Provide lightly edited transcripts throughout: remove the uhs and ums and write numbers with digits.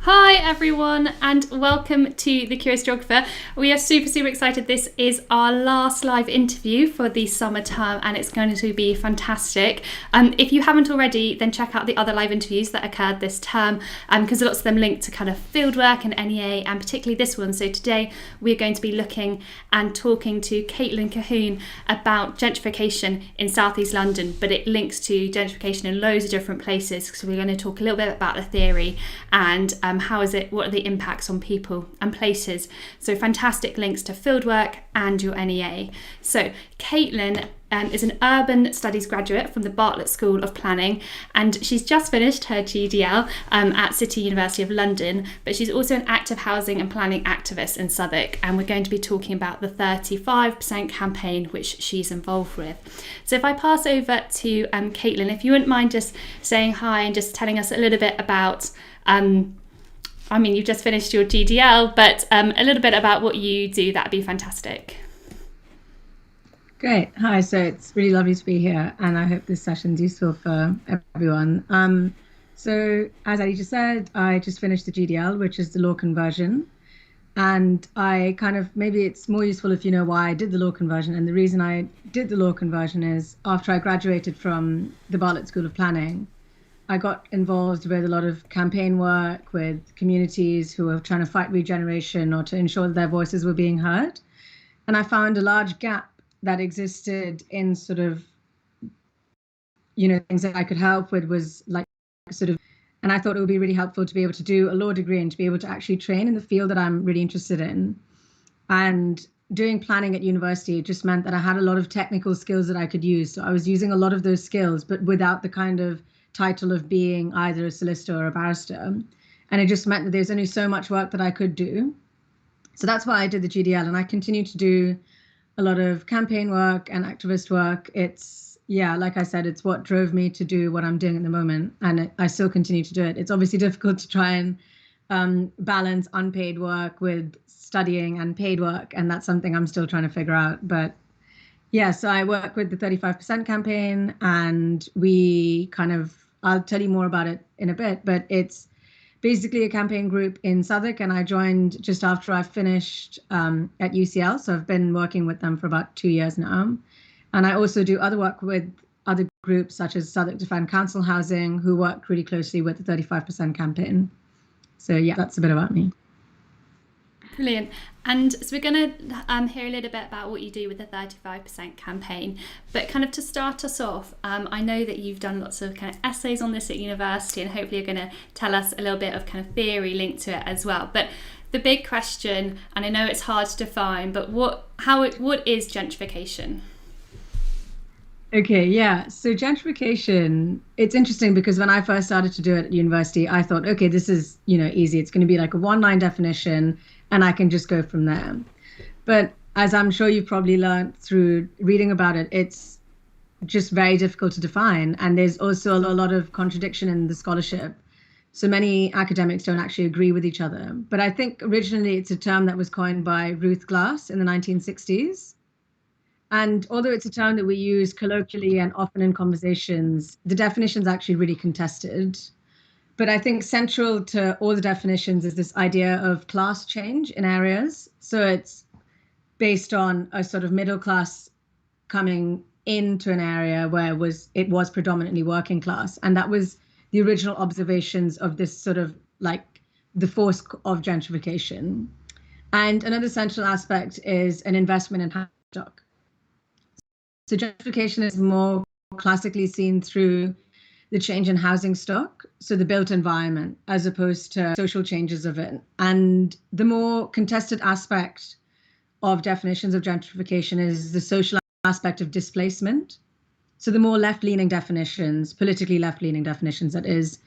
Hi everyone and welcome to The Curious Geographer. We are super excited. This is our last live interview for the summer term and it's going to be fantastic. If you haven't already, then check out the other live interviews that occurred this term because lots of them link to kind of fieldwork and NEA and particularly this one. So today we're going to be looking and talking to Caitlin Colquhoun about gentrification in South East London, but it links to gentrification in loads of different places. So we're going to talk a little bit about the theory and what are the impacts on people and places. So fantastic links to fieldwork and your NEA. So Caitlin is an urban studies graduate from the Bartlett School of Planning and she's just finished her GDL at City University of London, but she's also an active housing and planning activist in Southwark, and we're going to be talking about the 35% campaign which she's involved with. So if I pass over to Caitlin, if you wouldn't mind just saying hi and just telling us a little bit about you've just finished your GDL, but a little bit about what you do, that'd be fantastic. Great. Hi. So it's really lovely to be here, and I hope this session's useful for everyone. So as Ali just said, I just finished the GDL, which is the law conversion. And maybe it's more useful if you know why I did the law conversion. And the reason I did the law conversion is after I graduated from the Bartlett School of Planning, I got involved with a lot of campaign work with communities who were trying to fight regeneration or to ensure that their voices were being heard. And I found a large gap that existed in things that I could help with was and I thought it would be really helpful to be able to do a law degree and to be able to actually train in the field that I'm really interested in. And doing planning at university just meant that I had a lot of technical skills that I could use. So I was using a lot of those skills, but without the kind of title of being either a solicitor or a barrister. And it just meant that there's only so much work that I could do. So that's why I did the GDL, and I continue to do a lot of campaign work and activist work. Like I said, it's what drove me to do what I'm doing at the moment, and I still continue to do it. It's obviously difficult to try and balance unpaid work with studying and paid work, and that's something I'm still trying to figure out. But yeah, so I work with the 35% campaign, and I'll tell you more about it in a bit, but it's basically a campaign group in Southwark, and I joined just after I finished at UCL. So I've been working with them for about 2 years now. And I also do other work with other groups such as Southwark Defend Council Housing, who work really closely with the 35% campaign. So yeah, that's a bit about me. Brilliant. And so we're going to hear a little bit about what you do with the 35% campaign. But kind of to start us off, I know that you've done lots of kind of essays on this at university, and hopefully you're going to tell us a little bit of kind of theory linked to it as well. But the big question, and I know it's hard to define, but what is gentrification? Okay, yeah. So gentrification, it's interesting because when I first started to do it at university, I thought, okay, this is, easy. It's going to be like a one-line definition and I can just go from there. But as I'm sure you've probably learned through reading about it, it's just very difficult to define. And there's also a lot of contradiction in the scholarship. So many academics don't actually agree with each other. But I think originally it's a term that was coined by Ruth Glass in the 1960s. And although it's a term that we use colloquially and often in conversations, the definition is actually really contested. But I think central to all the definitions is this idea of class change in areas. So it's based on a sort of middle class coming into an area where it was predominantly working class. And that was the original observations of this sort of like the force of gentrification. And another central aspect is an investment in housing stock. So gentrification is more classically seen through the change in housing stock, so the built environment, as opposed to social changes of it. And the more contested aspect of definitions of gentrification is the social aspect of displacement. So the more left-leaning definitions, politically left-leaning definitions, that is,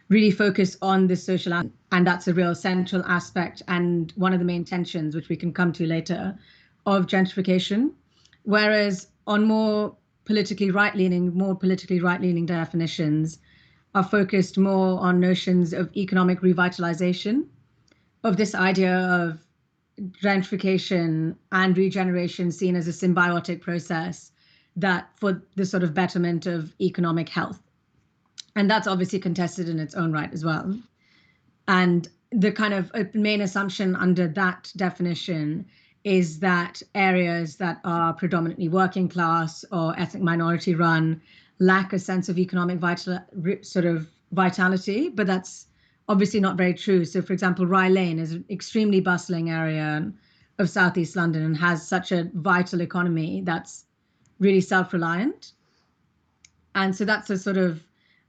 really focus on the social, and that's a real central aspect and one of the main tensions, which we can come to later, of gentrification. Whereas on more politically right-leaning definitions are focused more on notions of economic revitalization, of this idea of gentrification and regeneration seen as a symbiotic process that for the sort of betterment of economic health. And that's obviously contested in its own right as well. And the kind of main assumption under that definition is that areas that are predominantly working class or ethnic minority run lack a sense of economic vitality, but that's obviously not very true. So, for example, Rye Lane is an extremely bustling area of Southeast London and has such a vital economy that's really self-reliant. And so that's a sort of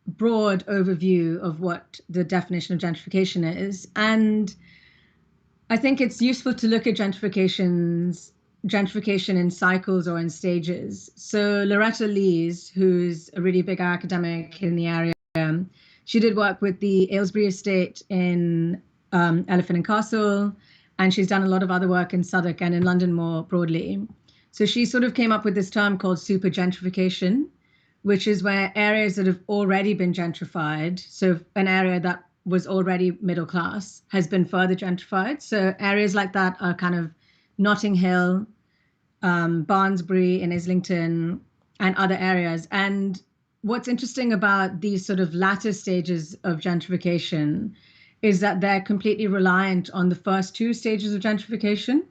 broad overview of what the definition of gentrification is. And I think it's useful to look at gentrification in cycles or in stages. So Loretta Lees, who's a really big academic in the area, she did work with the Aylesbury estate in Elephant and Castle, and she's done a lot of other work in Southwark and in London more broadly. So she sort of came up with this term called super gentrification, which is where areas that have already been gentrified, so an area that was already middle class has been further gentrified. So areas like that are kind of Notting Hill, Barnsbury in Islington, and other areas. And what's interesting about these sort of latter stages of gentrification is that they're completely reliant on the first two stages of gentrification.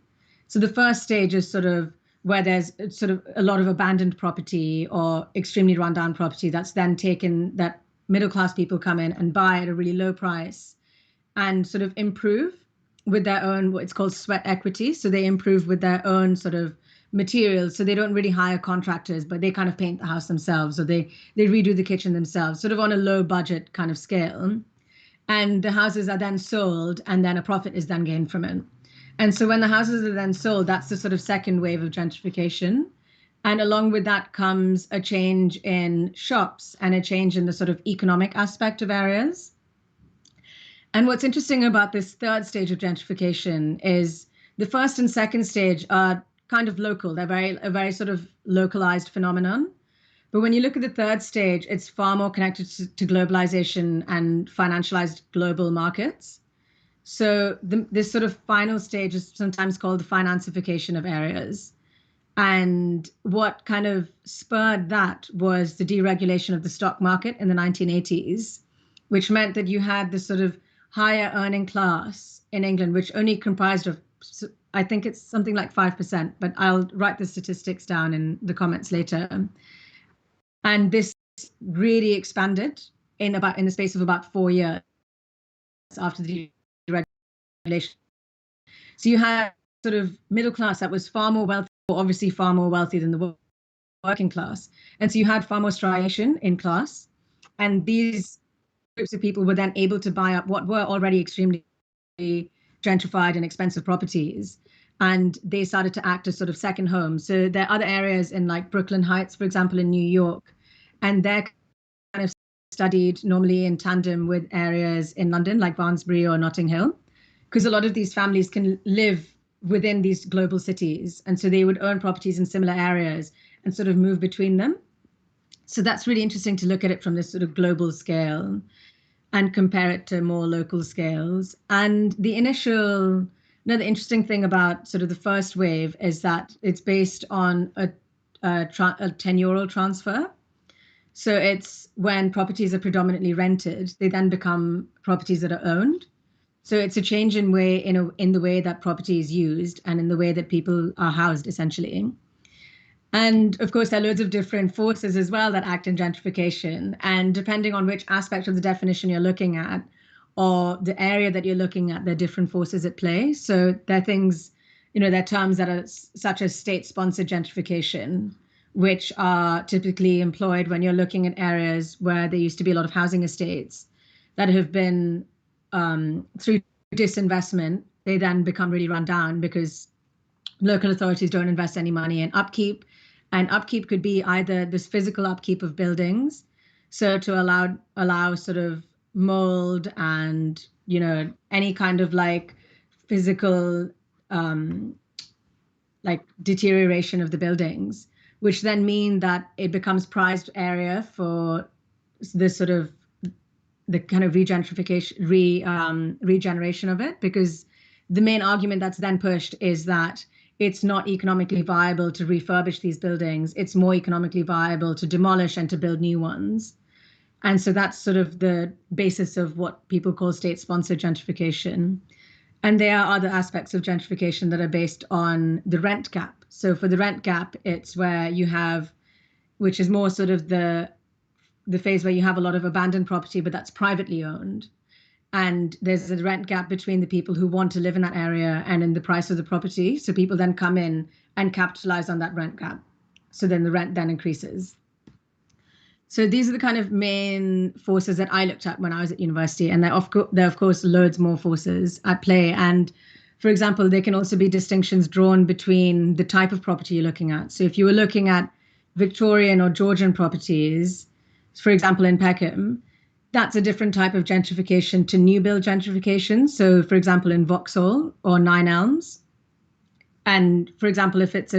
So the first stage is sort of where there's sort of a lot of abandoned property or extremely rundown property that's then taken, that middle class people come in and buy at a really low price and sort of improve with their own, what's called sweat equity. So they improve with their own sort of materials. So they don't really hire contractors, but they kind of paint the house themselves, or they redo the kitchen themselves, sort of on a low budget kind of scale. And the houses are then sold, and then a profit is then gained from it. And so when the houses are then sold, that's the sort of second wave of gentrification. And along with that comes a change in shops and a change in the sort of economic aspect of areas. And what's interesting about this third stage of gentrification is the first and second stage are kind of local. They're a very sort of localized phenomenon. But when you look at the third stage, it's far more connected to globalization and financialized global markets. So this sort of final stage is sometimes called the financification of areas. And what kind of spurred that was the deregulation of the stock market in the 1980s, which meant that you had this sort of higher earning class in England, which only comprised of, I think it's something like 5%, but I'll write the statistics down in the comments later. And this really expanded in the space of about 4 years after the deregulation. So you had sort of middle class that was far more wealthy, obviously far more wealthy than the working class. And so you had far more striation in class. And these groups of people were then able to buy up what were already extremely gentrified and expensive properties. And they started to act as sort of second homes. So there are other areas in like Brooklyn Heights, for example, in New York, and they're kind of studied normally in tandem with areas in London, like Barnsbury or Notting Hill, because a lot of these families can live within these global cities. And so they would own properties in similar areas and sort of move between them. So that's really interesting to look at it from this sort of global scale and compare it to more local scales. And the another interesting thing about sort of the first wave is that it's based on a tenural transfer. So it's when properties are predominantly rented, they then become properties that are owned. So it's a change in the way that property is used and in the way that people are housed, essentially. And of course, there are loads of different forces as well that act in gentrification. And depending on which aspect of the definition you're looking at or the area that you're looking at, there are different forces at play. So there are things, there are terms that are such as state-sponsored gentrification, which are typically employed when you're looking at areas where there used to be a lot of housing estates that have been, through disinvestment, they then become really run down because local authorities don't invest any money in upkeep. And upkeep could be either this physical upkeep of buildings, so to allow sort of mold and, any kind of like physical like deterioration of the buildings, which then mean that it becomes prized area for this sort of the kind of regeneration of it, because the main argument that's then pushed is that it's not economically viable to refurbish these buildings. It's more economically viable to demolish and to build new ones. And so that's sort of the basis of what people call state-sponsored gentrification. And there are other aspects of gentrification that are based on the rent gap. So for the rent gap, it's where you have, which is more sort of the phase where you have a lot of abandoned property, but that's privately owned. And there's a rent gap between the people who want to live in that area and in the price of the property. So people then come in and capitalize on that rent gap. So then the rent then increases. So these are the kind of main forces that I looked at when I was at university. And there are, of course, loads more forces at play. And for example, there can also be distinctions drawn between the type of property you're looking at. So if you were looking at Victorian or Georgian properties, for example, in Peckham, that's a different type of gentrification to new build gentrification. So for example, in Vauxhall or Nine Elms. And for example, if it's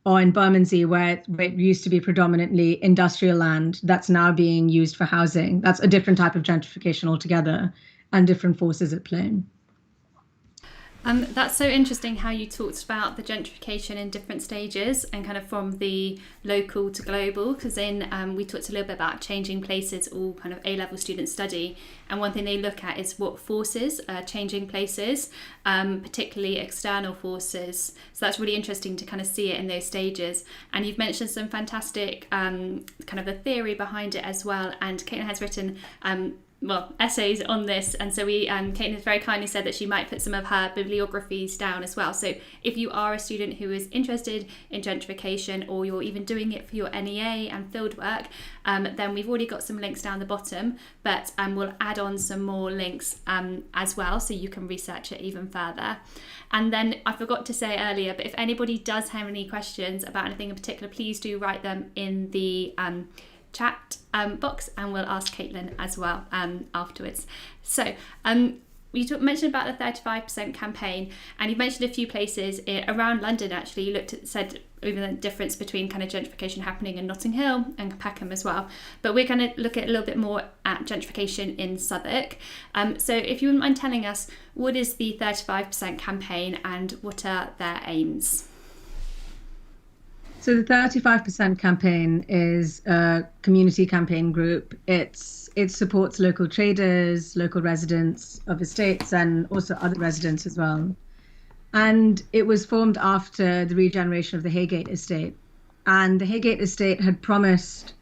or in Bermondsey, where it used to be predominantly industrial land that's now being used for housing, that's a different type of gentrification altogether and different forces at play. That's so interesting how you talked about the gentrification in different stages and kind of from the local to global, because then we talked a little bit about changing places, all kind of A-level students study, and one thing they look at is what forces are changing places, particularly external forces. So that's really interesting to kind of see it in those stages. And you've mentioned some fantastic kind of the theory behind it as well, and Caitlin has written essays on this, and so Caitlin has very kindly said that she might put some of her bibliographies down as well. So if you are a student who is interested in gentrification, or you're even doing it for your NEA and fieldwork, then we've already got some links down the bottom, but we'll add on some more links as well, so you can research it even further. And then I forgot to say earlier, but if anybody does have any questions about anything in particular, please do write them in the chat box, and we'll ask Caitlin as well afterwards. So you mentioned about the 35% campaign, and you've mentioned a few places around London. Actually, you said even the difference between kind of gentrification happening in Notting Hill and Peckham as well. But we're going to look at a little bit more at gentrification in Southwark. So if you wouldn't mind telling us, what is the 35% campaign and what are their aims? So the 35% campaign is a community campaign group. It supports local traders, local residents of estates, and also other residents as well. And it was formed after the regeneration of the Haygate estate. And the Haygate estate had promised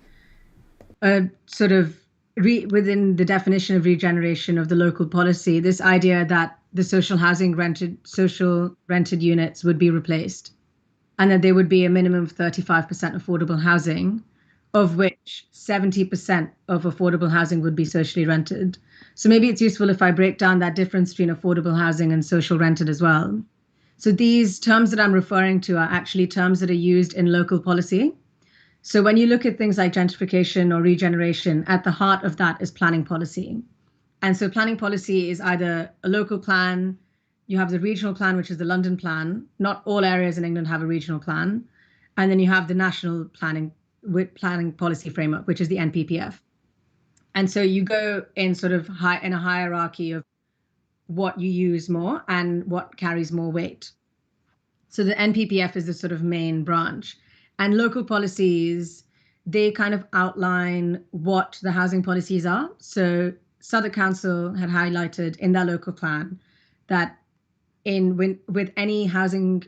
a sort of, within the definition of regeneration of the local policy, this idea that the social rented units would be replaced, and that there would be a minimum of 35% affordable housing, of which 70% of affordable housing would be socially rented. So maybe it's useful if I break down that difference between affordable housing and social rented as well. So these terms that I'm referring to are actually terms that are used in local policy. So when you look at things like gentrification or regeneration, at the heart of that is planning policy. And so planning policy is either a local plan, you have the regional plan, which is the London plan. Not all areas in England have a regional plan. And then you have the national planning policy framework, which is the NPPF. And so you go in sort of in a hierarchy of what you use more and what carries more weight. So the NPPF is the sort of main branch. And local policies, they kind of outline what the housing policies are. So Southwark Council had highlighted in their local plan that with any housing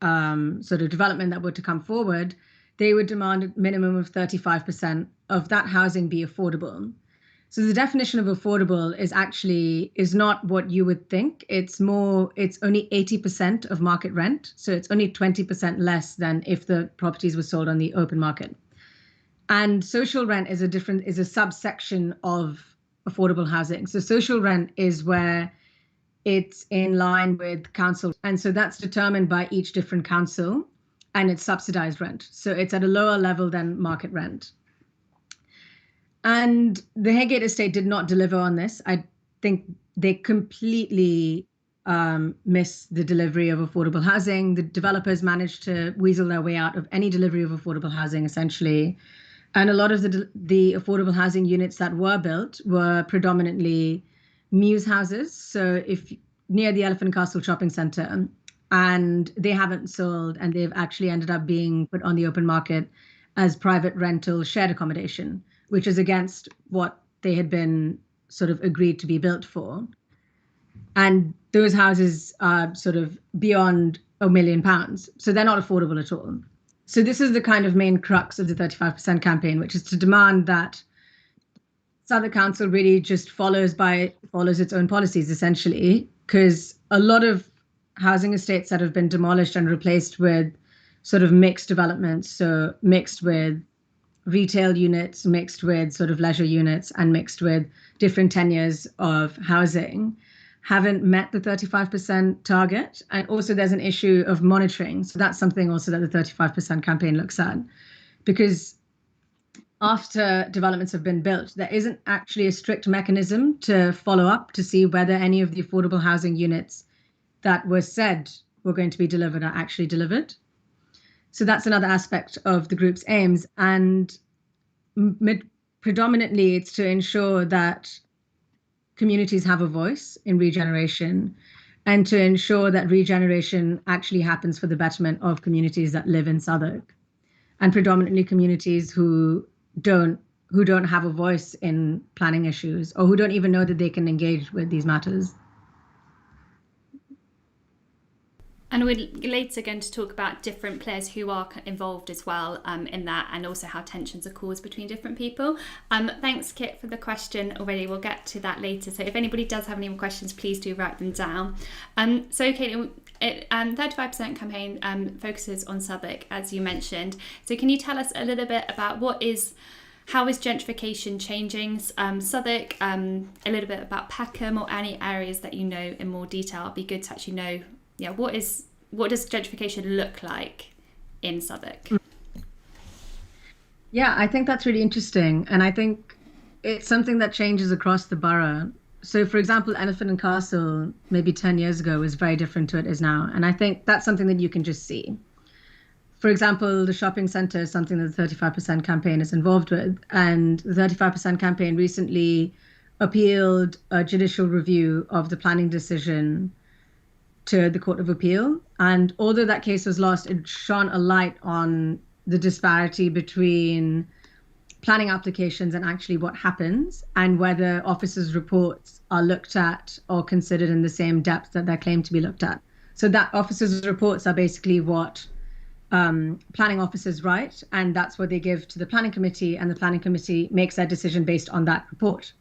sort of development that were to come forward, they would demand a minimum of 35% of that housing be affordable. So the definition of affordable is not what you would think. It's only 80% of market rent. So it's only 20% less than if the properties were sold on the open market. And social rent is a subsection of affordable housing. So social rent is where it's in line with council. And so that's determined by each different council, and it's subsidized rent. So it's at a lower level than market rent. And the Haygate estate did not deliver on this. I think they completely missed the delivery of affordable housing. The developers managed to weasel their way out of any delivery of affordable housing, essentially. And a lot of the affordable housing units that were built were predominantly Muse houses, so if near the Elephant Castle shopping centre, and they haven't sold, and they've actually ended up being put on the open market as private rental shared accommodation, which is against what they had been sort of agreed to be built for. And those houses are sort of beyond £1 million. So they're not affordable at all. So this is the kind of main crux of the 35% campaign, which is to demand that Southwark Council really just follows its own policies, essentially, because a lot of housing estates that have been demolished and replaced with sort of mixed developments, so mixed with retail units, mixed with sort of leisure units, and mixed with different tenures of housing, haven't met the 35% target. And also there's an issue of monitoring. So that's something also that the 35% campaign looks at, because after developments have been built, there isn't actually a strict mechanism to follow up to see whether any of the affordable housing units that were said were going to be delivered are actually delivered. So that's another aspect of the group's aims. And predominantly, it's to ensure that communities have a voice in regeneration, and to ensure that regeneration actually happens for the betterment of communities that live in Southwark, and predominantly communities who don't have a voice in planning issues, or who don't even know that they can engage with these matters. And we're later going to talk about different players who are involved as well in that, and also how tensions are caused between different people. Thanks, Kit, for the question already. We'll get to that later. So if anybody does have any more questions, please do write them down. So, Caitlin, 35% campaign focuses on Southwark, as you mentioned. So can you tell us a little bit about how is gentrification changing Southwark, a little bit about Peckham, or any areas that you know in more detail? It'd be good to actually know, what does gentrification look like in Southwark? Yeah, I think that's really interesting. And I think it's something that changes across the borough. So, for example, Elephant and Castle, maybe 10 years ago, was very different to it is now. And I think that's something that you can just see. For example, the shopping centre is something that the 35% campaign is involved with. And the 35% campaign recently appealed a judicial review of the planning decision to the Court of Appeal. And although that case was lost, it shone a light on the disparity between planning applications and actually what happens, and whether officers' reports are looked at or considered in the same depth that they're claimed to be looked at. So that officers' reports are basically what planning officers write, and that's what they give to the planning committee, and the planning committee makes their decision based on that report.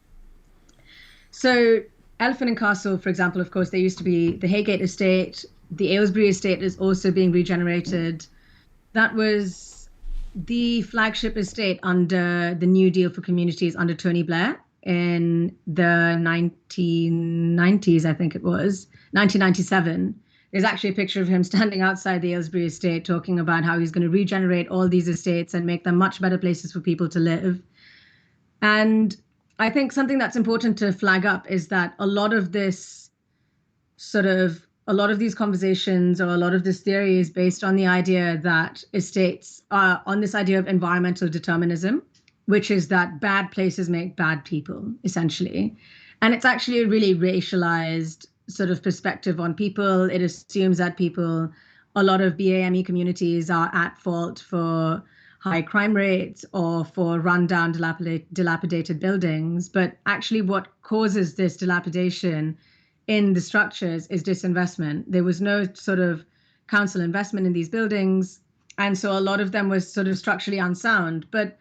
So Elephant and Castle, for example, of course, there used to be the Haygate estate. The Aylesbury estate is also being regenerated. That was the flagship estate under the New Deal for Communities under Tony Blair in the 1990s, I think it was, 1997. There's actually a picture of him standing outside the Aylesbury estate talking about how he's going to regenerate all these estates and make them much better places for people to live. And I think something that's important to flag up is that a lot of these conversations, or a lot of this theory, is based on the idea that estates are on this idea of environmental determinism, which is that bad places make bad people, essentially. And it's actually a really racialized sort of perspective on people. It assumes that a lot of BAME communities are at fault for high crime rates or for rundown, dilapidated buildings. But actually what causes this dilapidation in the structures is disinvestment. There was no sort of council investment in these buildings. And so a lot of them was sort of structurally unsound. But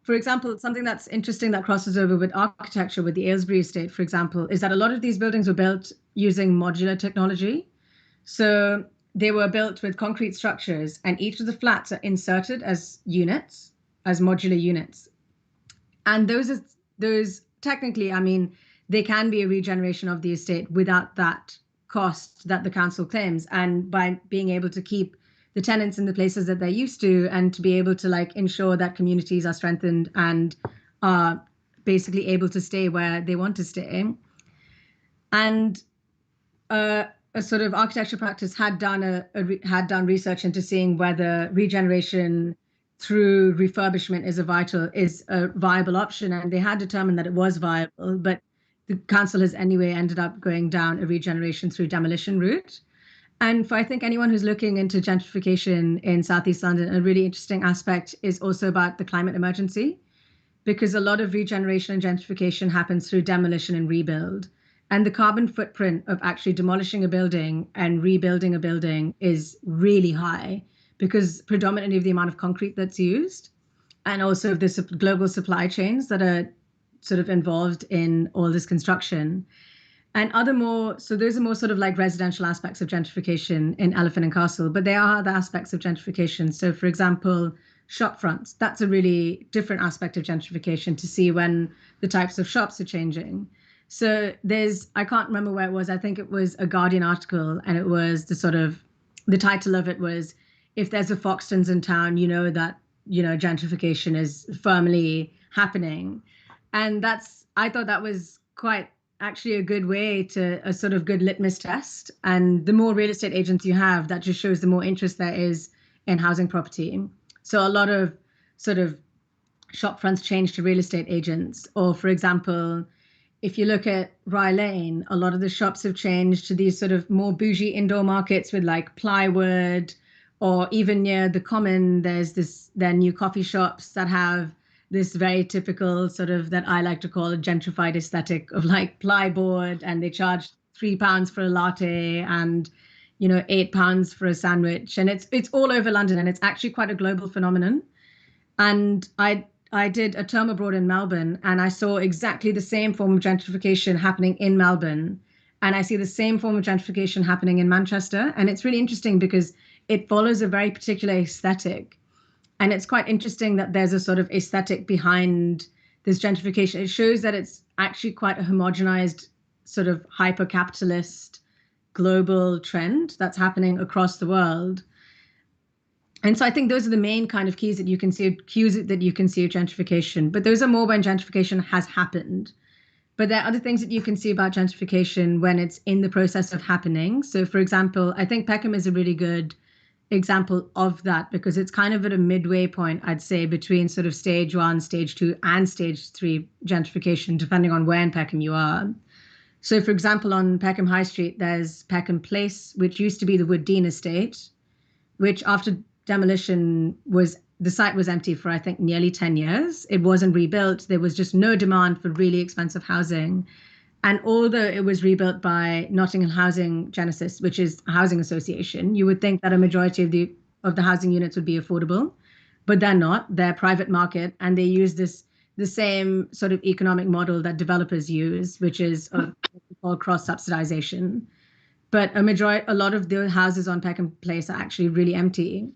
for example, something that's interesting that crosses over with architecture with the Aylesbury estate, for example, is that a lot of these buildings were built using modular technology. So they were built with concrete structures, and each of the flats are inserted as units, as modular units. And those technically, I mean, they can be a regeneration of the estate without that cost that the council claims, and by being able to keep the tenants in the places that they're used to, and to be able to ensure that communities are strengthened and are basically able to stay where they want to stay. And a sort of architecture practice had done research into seeing whether regeneration through refurbishment is a viable option, and they had determined that it was viable, but the council has anyway ended up going down a regeneration through demolition route. And for, I think, anyone who's looking into gentrification in Southeast London, a really interesting aspect is also about the climate emergency, because a lot of regeneration and gentrification happens through demolition and rebuild. And the carbon footprint of actually demolishing a building and rebuilding a building is really high because predominantly of the amount of concrete that's used and also of the global supply chains that are sort of involved in all this construction. And so those are more sort of like residential aspects of gentrification in Elephant and Castle, but there are other aspects of gentrification. So for example, shop fronts, that's a really different aspect of gentrification to see when the types of shops are changing. So I can't remember where it was. I think it was a Guardian article, and it was the title of it was, if there's a Foxtons in town, you know that, gentrification is firmly happening. And I thought that was quite actually a good way a sort of good litmus test. And the more real estate agents you have, that just shows the more interest there is in housing property. So a lot of sort of shop fronts change to real estate agents. Or for example, if you look at Rye Lane, a lot of the shops have changed to these sort of more bougie indoor markets with like plywood, or even near the Common, there are new coffee shops that have this very typical sort of, that I like to call a gentrified aesthetic of like plyboard, and they charge £3 for a latte and, £8 for a sandwich. And it's all over London, and it's actually quite a global phenomenon. And I did a term abroad in Melbourne, and I saw exactly the same form of gentrification happening in Melbourne. And I see the same form of gentrification happening in Manchester. And it's really interesting because it follows a very particular aesthetic. And it's quite interesting that there's a sort of aesthetic behind this gentrification. It shows that it's actually quite a homogenized, sort of hyper-capitalist global trend that's happening across the world. And so I think those are the main kind of cues that you can see of gentrification. But those are more when gentrification has happened. But there are other things that you can see about gentrification when it's in the process of happening. So for example, I think Peckham is a really good example of that, because it's kind of at a midway point, I'd say, between sort of stage 1, stage 2, and stage 3 gentrification, depending on where in Peckham you are. So for example, on Peckham High Street, there's Peckham Place, which used to be the Wood Dean estate, which after demolition the site was empty for, I think, nearly 10 years. It wasn't rebuilt. There was just no demand for really expensive housing. And although it was rebuilt by Nottingham Housing Genesis, which is a housing association, you would think that a majority of the housing units would be affordable, but they're not. They're private market, and they use the same sort of economic model that developers use, which is what we call cross-subsidization. But a lot of the houses on Peckham Place are actually really empty.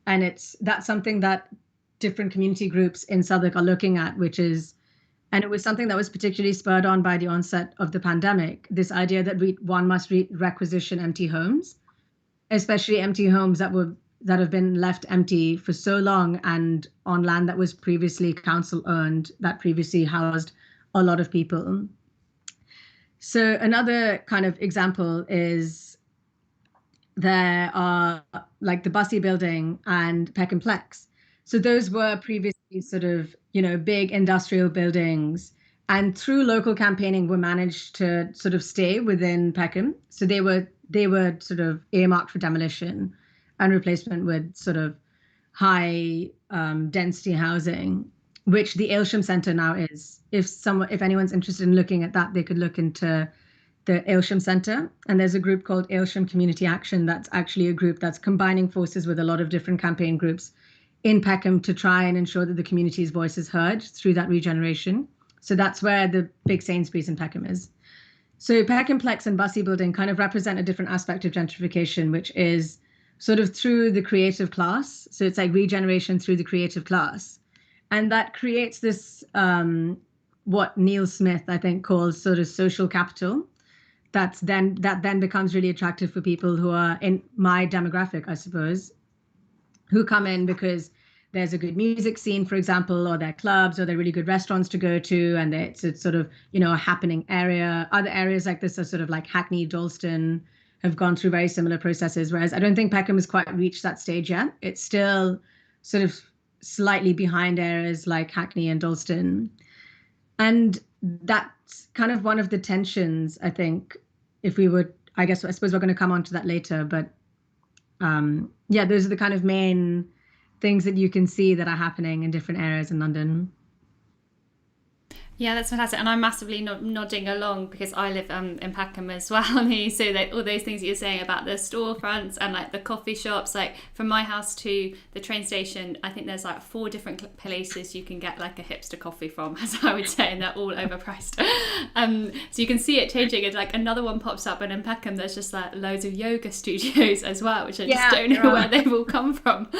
And that's something that different community groups in Southwark are looking at, and it was something that was particularly spurred on by the onset of the pandemic, this idea that one must requisition empty homes, especially empty homes that have been left empty for so long and on land that was previously council owned, that previously housed a lot of people. So another kind of example is there are like the Bussey building and Peckham Plex. So those were previously sort of, big industrial buildings, and through local campaigning were managed to sort of stay within Peckham. So they were sort of earmarked for demolition and replacement with sort of high density housing, which the Aylsham Centre now is. If anyone's interested in looking at that, they could look into the Aylsham Centre. And there's a group called Aylsham Community Action that's actually a group that's combining forces with a lot of different campaign groups in Peckham to try and ensure that the community's voice is heard through that regeneration. So that's where the big Sainsbury's in Peckham is. So Peckham Plex and Bussey building kind of represent a different aspect of gentrification, which is sort of through the creative class. So it's like regeneration through the creative class. And that creates this, what Neil Smith, I think, calls sort of social capital. That then becomes really attractive for people who are in my demographic, I suppose, who come in because there's a good music scene, for example, or there are clubs, or there are really good restaurants to go to, and it's sort of, a happening area. Other areas like this are sort of like Hackney, Dalston, have gone through very similar processes, whereas I don't think Peckham has quite reached that stage yet. It's still sort of slightly behind areas like Hackney and Dalston. And that's kind of one of the tensions, I think, I suppose we're going to come on to that later, but those are the kind of main things that you can see that are happening in different areas in London. Yeah, that's fantastic. And I'm massively nodding along because I live in Peckham as well. So that all those things that you're saying about the storefronts and like the coffee shops, like from my house to the train station, I think there's like 4 different places you can get like a hipster coffee from, as I would say, and they're all overpriced. So you can see it changing. And like another one pops up, and in Peckham there's just like loads of yoga studios as well, which I just don't know where they've all come from.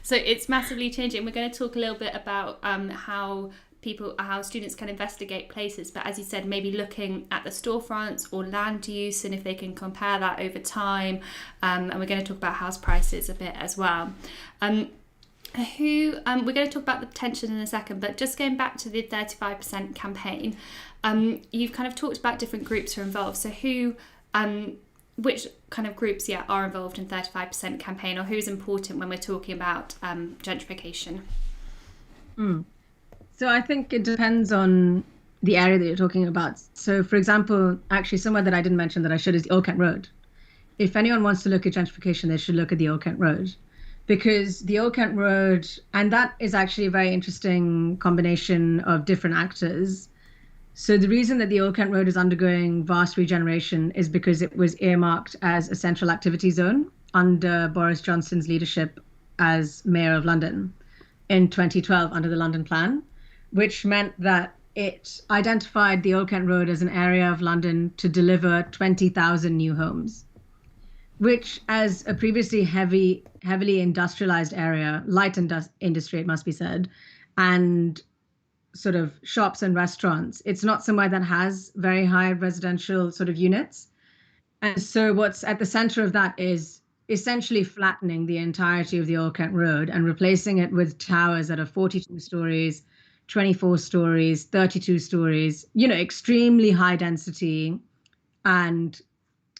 So it's massively changing. We're going to talk a little bit about how students can investigate places, but as you said, maybe looking at the storefronts or land use and if they can compare that over time, and we're going to talk about house prices a bit as well. We're going to talk about the tension in a second, but just going back to the 35% campaign, you've kind of talked about different groups who are involved. So which kind of groups are involved in 35% campaign, or who's important when we're talking about gentrification? So I think it depends on the area that you're talking about. So for example, actually somewhere that I didn't mention that I should is the Old Kent Road. If anyone wants to look at gentrification, they should look at the Old Kent Road, because the Old Kent Road, and that is actually a very interesting combination of different actors. So the reason that the Old Kent Road is undergoing vast regeneration is because it was earmarked as a central activity zone under Boris Johnson's leadership as Mayor of London in 2012 under the London Plan, which meant that it identified the Old Kent Road as an area of London to deliver 20,000 new homes, which, as a previously heavily industrialized area, light industry, it must be said, and sort of shops and restaurants, it's not somewhere that has very high residential sort of units. And so what's at the center of that is essentially flattening the entirety of the Old Kent Road and replacing it with towers that are 42 stories, 24 stories, 32 stories, extremely high density and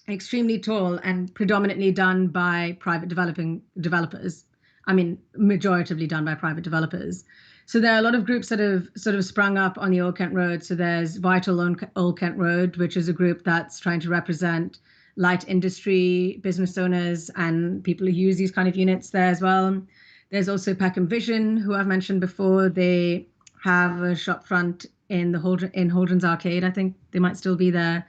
extremely tall, and predominantly done by private developers. I mean, majoritively done by private developers. So there are a lot of groups that have sort of sprung up on the Old Kent Road. So there's Vital Old Kent Road, which is a group that's trying to represent light industry business owners and people who use these kind of units there as well. There's also Peckham Vision, who I've mentioned before. They have a shop front in Holdren's Arcade. I think they might still be there.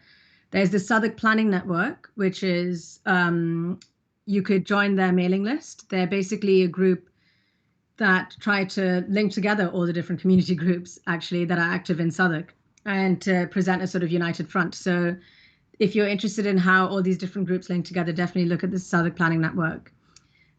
There's the Southwark Planning Network, which is, you could join their mailing list. They're basically a group that try to link together all the different community groups, actually, that are active in Southwark, and to present a sort of united front. So if you're interested in how all these different groups link together, definitely look at the Southwark Planning Network.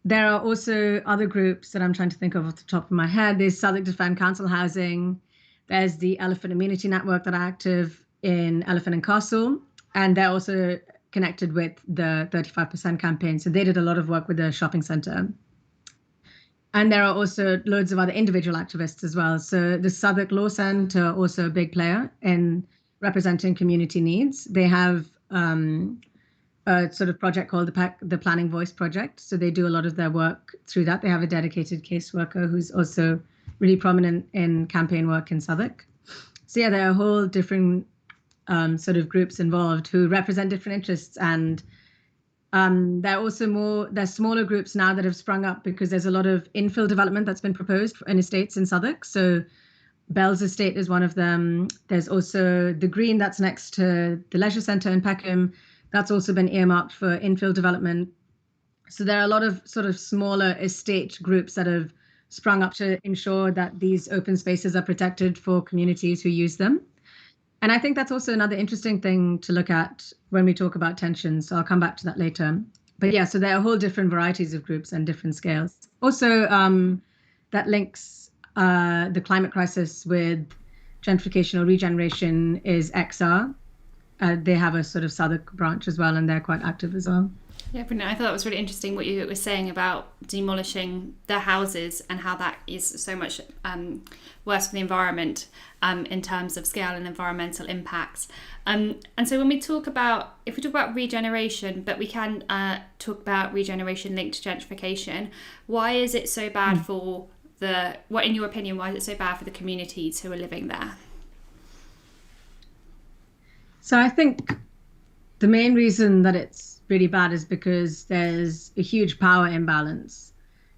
There are also other groups that I'm trying to think of off the top of my head. There's Southwark Defend Council Housing. There's the Elephant Amenity Network that are active in Elephant and Castle. And they're also connected with the 35% campaign. So they did a lot of work with the shopping centre. And there are also loads of other individual activists as well. So the Southwark Law Centre, also a big player in representing community needs. They have a sort of project called the Planning Voice Project. So they do a lot of their work through that. They have a dedicated caseworker who's also really prominent in campaign work in Southwark. So yeah, there are a whole different sort of groups involved who represent different interests. And there's smaller groups now that have sprung up because there's a lot of infill development that's been proposed in estates in Southwark. So Bell's Estate is one of them. There's also the Green that's next to the Leisure Centre in Peckham. That's also been earmarked for infill development. So there are a lot of sort of smaller estate groups that have sprung up to ensure that these open spaces are protected for communities who use them. And I think that's also another interesting thing to look at when we talk about tensions. So I'll come back to that later. But yeah, so there are whole different varieties of groups and different scales. Also, that links the climate crisis with gentrification or regeneration is XR. They have a sort of Southwark branch as well, and they're quite active as well. Yeah, brilliant. I thought that was really interesting what you were saying about demolishing the houses and how that is so much worse for the environment in terms of scale and environmental impacts. And so when we talk about regeneration, but we can talk about regeneration linked to gentrification, why is it so bad in your opinion, why is it so bad for the communities who are living there? So I think the main reason that it's really bad is because there's a huge power imbalance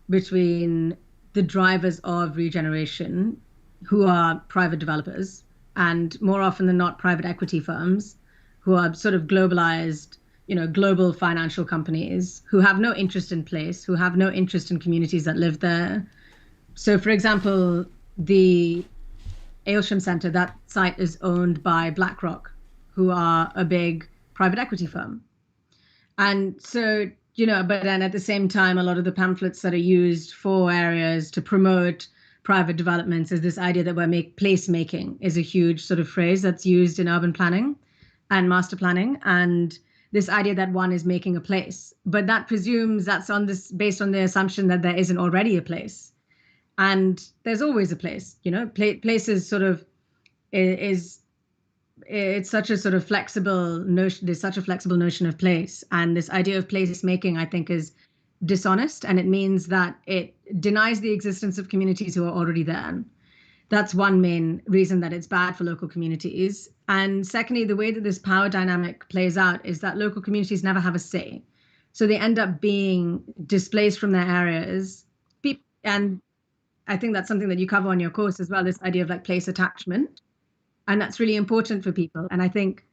between the drivers of regeneration, who are private developers, and more often than not, private equity firms who are sort of globalized, global financial companies who have no interest in place, who have no interest in communities that live there. So, for example, the Aylsham Centre, that site is owned by BlackRock, who are a big private equity firm. And so, but then at the same time, a lot of the pamphlets that are used for areas to promote private developments is this idea that placemaking is a huge sort of phrase that's used in urban planning and master planning. And this idea that one is making a place, but that presumes that's based on the assumption that there isn't already a place. And there's always a place, places sort of it's such a sort of flexible notion. There's such a flexible notion of place. And this idea of place making, I think, is dishonest. And it means that it denies the existence of communities who are already there. That's one main reason that it's bad for local communities. And secondly, the way that this power dynamic plays out is that local communities never have a say. So they end up being displaced from their areas. And I think that's something that you cover on your course as well, this idea of like place attachment. And that's really important for people. And I think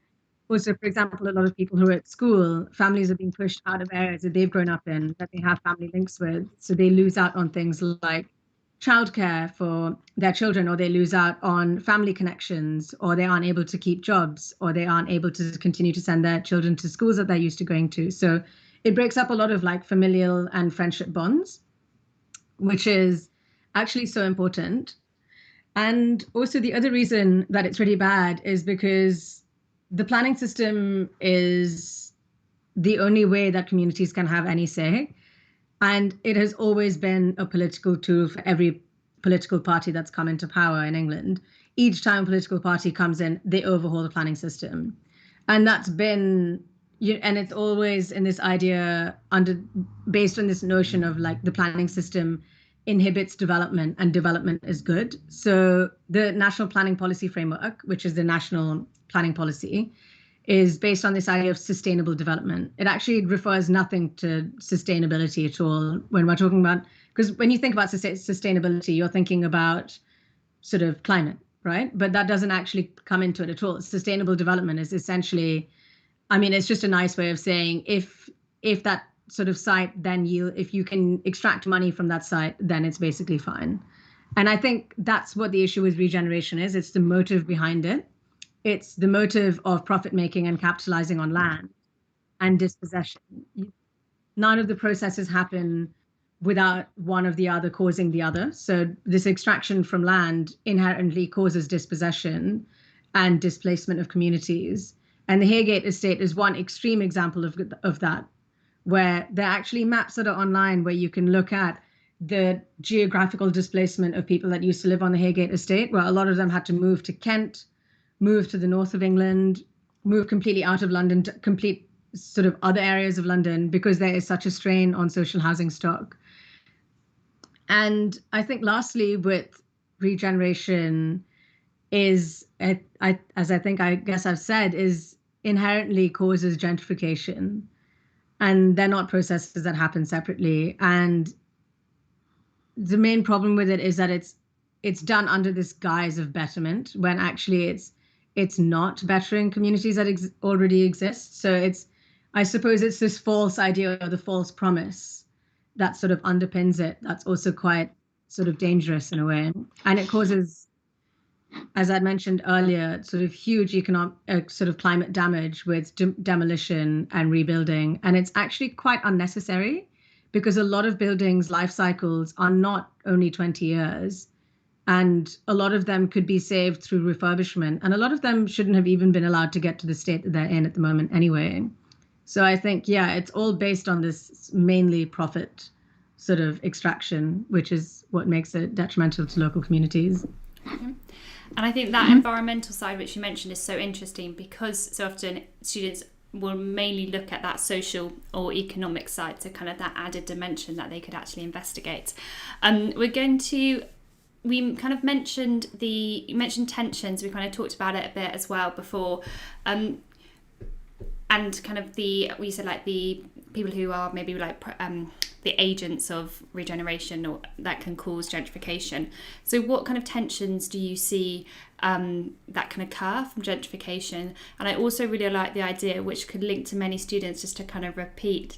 also, for example, a lot of people who are at school, families are being pushed out of areas that they've grown up in, that they have family links with. So they lose out on things like childcare for their children, or they lose out on family connections, or they aren't able to keep jobs, or they aren't able to continue to send their children to schools that they're used to going to. So it breaks up a lot of like familial and friendship bonds, which is actually so important. And also the other reason that it's really bad is because the planning system is the only way that communities can have any say. And it has always been a political tool for every political party that's come into power in England. Each time a political party comes in, they overhaul the planning system. And that's been, and it's always in this idea based on this notion of like the planning system inhibits development and development is good. So the National Planning Policy Framework, which is the national planning policy, is based on this idea of sustainable development. It actually refers nothing to sustainability at all when we're talking about, because when you think about sustainability, you're thinking about sort of climate, right? But that doesn't actually come into it at all. Sustainable development is essentially, it's just a nice way of saying if that sort of site then if you can extract money from that site, then it's basically fine. And I think that's what the issue with regeneration is. It's the motive behind it. It's the motive of profit making and capitalizing on land and dispossession. None of the processes happen without one of the other causing the other. So this extraction from land inherently causes dispossession and displacement of communities. And the Haygate estate is one extreme example of that, where there are actually maps that are online where you can look at the geographical displacement of people that used to live on the Haygate estate, where a lot of them had to move to Kent, move to the north of England, move completely out of London, to complete sort of other areas of London, because there is such a strain on social housing stock. And I think lastly, with regeneration is, I guess I've said, is inherently causes gentrification. And they're not processes that happen separately. And the main problem with it is that it's done under this guise of betterment, when actually it's not bettering communities that already exist. So I suppose it's this false idea, or the false promise, that sort of underpins it. That's also quite sort of dangerous in a way. And it causes, as I mentioned earlier, sort of huge economic, sort of climate damage with demolition and rebuilding. And it's actually quite unnecessary, because a lot of buildings' life cycles are not only 20 years. And a lot of them could be saved through refurbishment. And a lot of them shouldn't have even been allowed to get to the state that they're in at the moment anyway. So I think, it's all based on this mainly profit sort of extraction, which is what makes it detrimental to local communities. Mm-hmm. And I think that environmental side, which you mentioned, is so interesting, because so often students will mainly look at that social or economic side, so kind of that added dimension that they could actually investigate. We kind of mentioned you mentioned tensions. We kind of talked about it a bit as well before, and kind of we said like the people who are maybe like the agents of regeneration or that can cause gentrification. So what kind of tensions do you see that can occur from gentrification? And I also really like the idea, which could link to many students, just to kind of repeat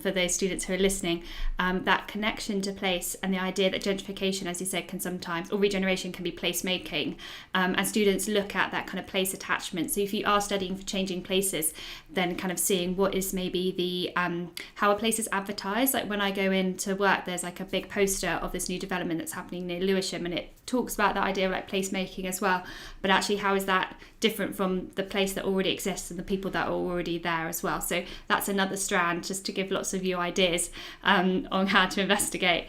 for those students who are listening, that connection to place and the idea that gentrification, as you said, can sometimes, or regeneration can be place making, and students look at that kind of place attachment. So if you are studying for changing places, then kind of seeing what is maybe the how a place is advertised. Like when I go into work, there's like a big poster of this new development that's happening near Lewisham, and it talks about that idea of like place making as well. But actually, how is that different from the place that already exists and the people that are already there as well? So that's another strand, just to give lots of you ideas on how to investigate.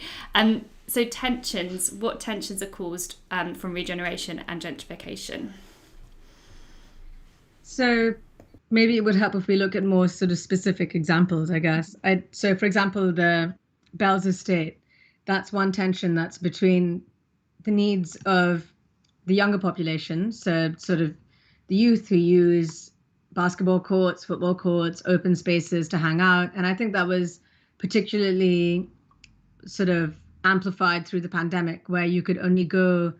So tensions, what tensions are caused from regeneration and gentrification? So maybe it would help if we look at more sort of specific examples, I guess. So for example, the Bells Estate, that's one tension that's between the needs of the younger population, so sort of the youth who use basketball courts, football courts, open spaces to hang out. And I think that was particularly sort of amplified through the pandemic, where you could only go,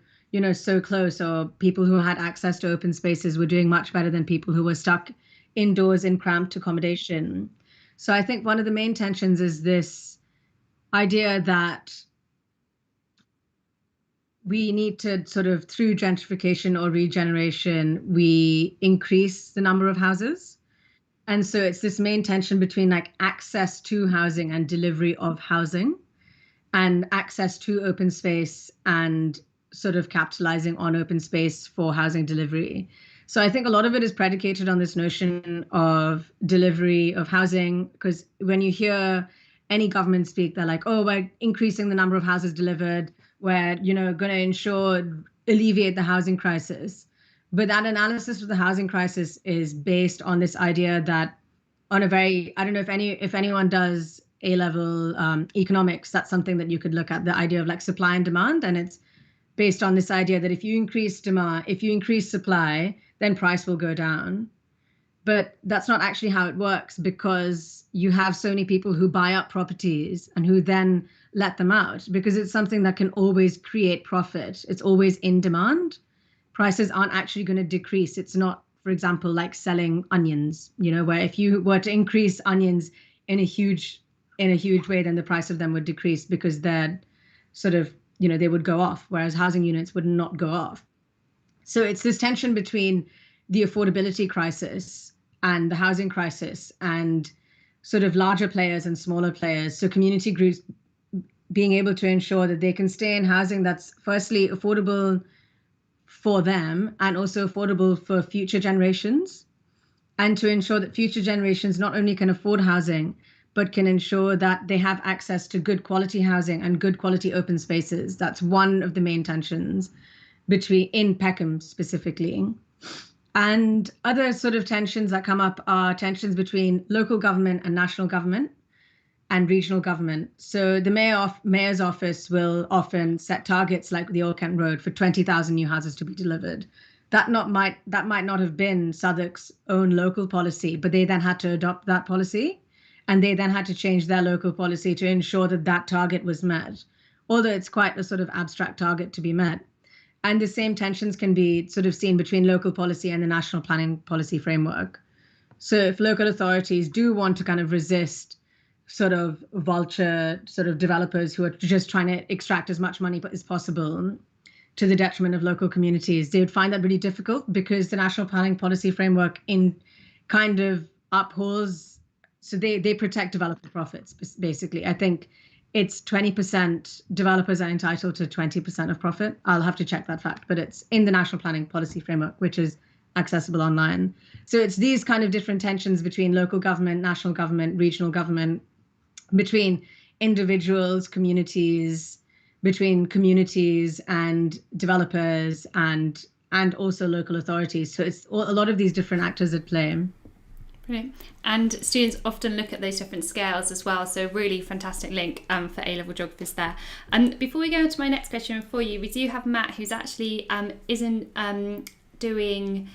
so close, or people who had access to open spaces were doing much better than people who were stuck indoors in cramped accommodation. So I think one of the main tensions is this idea that we need to sort of, through gentrification or regeneration, we increase the number of houses. And so it's this main tension between like access to housing and delivery of housing, and access to open space and sort of capitalizing on open space for housing delivery. So I think a lot of it is predicated on this notion of delivery of housing, because when you hear any government speak, they're like, oh, we're increasing the number of houses delivered, we're, going to alleviate the housing crisis. But that analysis of the housing crisis is based on this idea that, on a very, I don't know if anyone does A Level economics, that's something that you could look at, the idea of like supply and demand. And it's based on this idea that if you increase supply, then price will go down. But that's not actually how it works, because you have so many people who buy up properties and who then let them out, because it's something that can always create profit. It's always in demand. Prices aren't actually going to decrease. It's not, for example, like selling onions, where if you were to increase onions in a huge way, then the price of them would decrease, because they're sort of, they would go off, whereas housing units would not go off. So it's this tension between the affordability crisis and the housing crisis, and sort of larger players and smaller players. So community groups being able to ensure that they can stay in housing that's firstly affordable for them and also affordable for future generations, and to ensure that future generations not only can afford housing, but can ensure that they have access to good quality housing and good quality open spaces. That's one of the main tensions in Peckham specifically. And other sort of tensions that come up are tensions between local government and national government and regional government. So the mayor's office will often set targets like the Old Kent Road for 20,000 new houses to be delivered. That might not have been Southwark's own local policy, but they then had to adopt that policy, and they then had to change their local policy to ensure that that target was met, although it's quite a sort of abstract target to be met. And the same tensions can be sort of seen between local policy and the national planning policy framework. So if local authorities do want to kind of resist sort of vulture sort of developers who are just trying to extract as much money as possible to the detriment of local communities, they would find that really difficult, because the national planning policy framework kind of upholds, so they protect developer profits, basically. I think it's 20%, developers are entitled to 20% of profit. I'll have to check that fact, but it's in the national planning policy framework, which is accessible online. So it's these kind of different tensions between local government, national government, regional government, between individuals, communities, between communities and developers, and also local authorities. So it's a lot of these different actors at play. Brilliant. And students often look at those different scales as well. So really fantastic link for A-level geographers there. And before we go on to my next question for you, we do have Matt, who's actually doing